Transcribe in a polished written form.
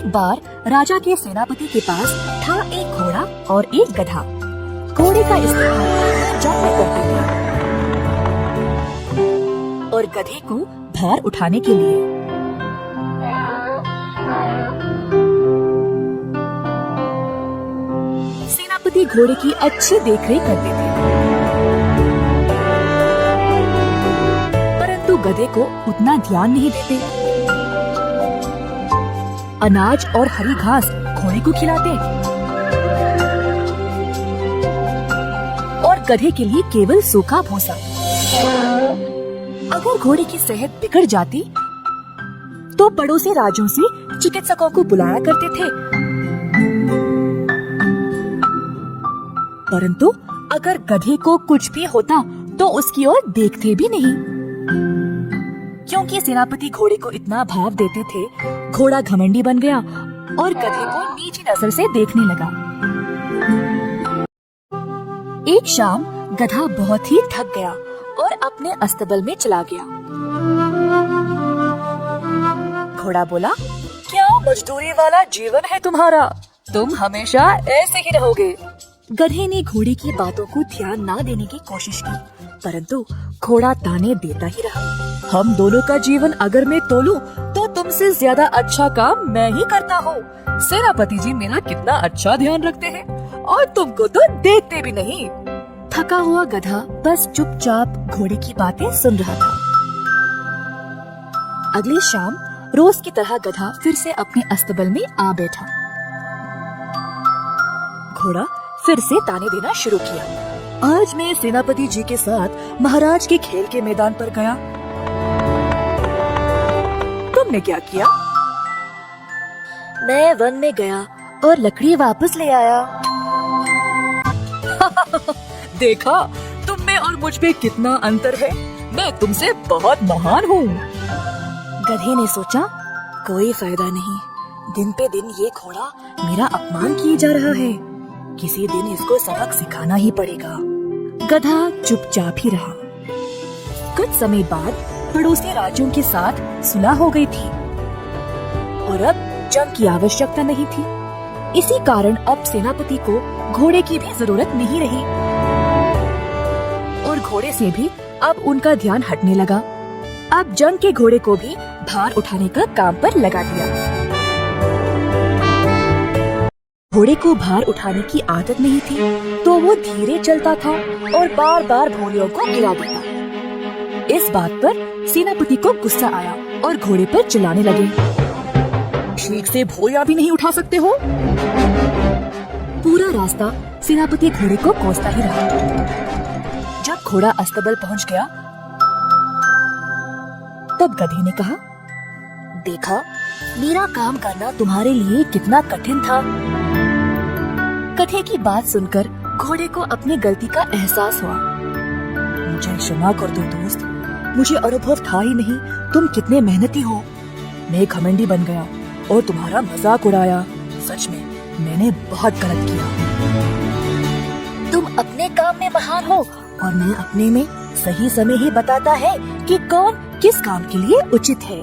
एक बार राजा के सेनापति के पास था एक घोड़ा और एक गधा। घोड़े का इस्तेमाल जंग में करते थे और गधे को भार उठाने के लिए। सेनापति घोड़े की अच्छी देखरेख करते थे, परंतु गधे को उतना ध्यान नहीं देते। अनाज और हरी घास घोड़े को खिलाते और गधे के लिए केवल सूखा भूसा। अगर घोड़े की सेहत बिगड़ जाती तो पड़ोसी राज्यों से चिकित्सकों को बुलाया करते थे, परंतु अगर गधे को कुछ भी होता तो उसकी ओर देखते भी नहीं। क्योंकि सेनापति घोड़े को इतना भाव देते थे, घोड़ा घमंडी बन गया और गधे को नीची नजर से देखने लगा। एक शाम गधा बहुत ही थक गया और अपने अस्तबल में चला गया। घोड़ा बोला, क्या मजदूरी वाला जीवन है तुम्हारा, तुम हमेशा ऐसे ही रहोगे। गधे ने घोड़े की बातों को ध्यान ना देने की कोशिश की, परंतु घोड़ा ताने देता ही रहा। हम दोनों का जीवन अगर मैं तोलूं तो तुमसे ज्यादा अच्छा काम मैं ही करता हूँ। सेनापति जी मेरा कितना अच्छा ध्यान रखते हैं और तुमको तो देखते भी नहीं। थका हुआ गधा बस चुपचाप घोड़े की बातें सुन रहा था। अगली शाम रोज की तरह गधा फिर से अपने अस्तबल में आ बैठा। घोड़ा फिर से ताने देना शुरू किया। आज मैं सेनापति जी के साथ महाराज के खेल के मैदान पर गया। तुमने क्या किया? मैं वन में गया और लकड़ी वापस ले आया। देखा, तुम में और मुझ में कितना अंतर है। मैं तुमसे बहुत महान हूँ। गधे ने सोचा, कोई फायदा नहीं, दिन पे दिन ये घोड़ा मेरा अपमान किए जा रहा है। किसी दिन इसको सबक सिखाना ही पड़ेगा। गधा चुपचाप ही रहा। कुछ समय बाद पड़ोसी राज्यों के साथ सुलह हो गई थी और अब जंग की आवश्यकता नहीं थी। इसी कारण अब सेनापति को घोड़े की भी जरूरत नहीं रही और घोड़े से भी अब उनका ध्यान हटने लगा। अब जंग के घोड़े को भी भार उठाने का काम पर लगा दिया। घोड़े को भार उठाने की आदत नहीं थी, तो वो धीरे चलता था और बार बार भोरियों को गिरा देता। इस बात पर सेनापति को गुस्सा आया और घोड़े पर चिल्लाने लगे, ठीक से भोरियां भी नहीं उठा सकते हो। पूरा रास्ता सेनापति घोड़े को कोसता ही रहा। जब घोड़ा अस्तबल पहुंच गया, तब गधे ने कहा, देखा, मेरा काम करना तुम्हारे लिए कितना कठिन था। गधे की बात सुनकर घोड़े को अपनी गलती का एहसास हुआ। मुझे क्षमा कर दो दोस्त, मुझे अनुभव था ही नहीं तुम कितने मेहनती हो। मैं घमंडी बन गया और तुम्हारा मजाक उड़ाया। सच में मैंने बहुत गलत किया। तुम अपने काम में महान हो और मैं अपने में। सही समय ही बताता है कि कौन किस काम के लिए उचित है।